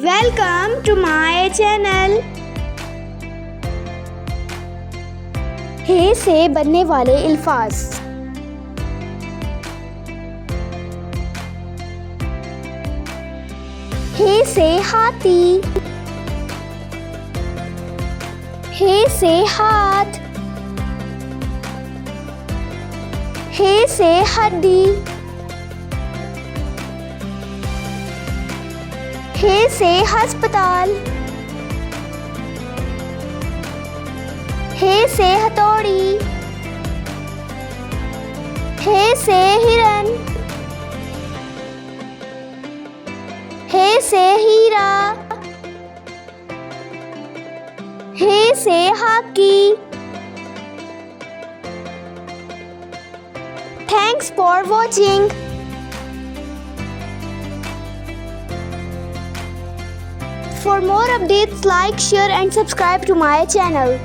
Welcome to my channel. हे से बनने वाले अल्फाज। हे से हाथी, हे से हाथ, हे से हड्डी, हे से अस्पताल, हे से हथौड़ी, हे से हिरन, हे से हीरा, हे से hockey. Thanks for watching. For more updates, like, share and subscribe to my channel.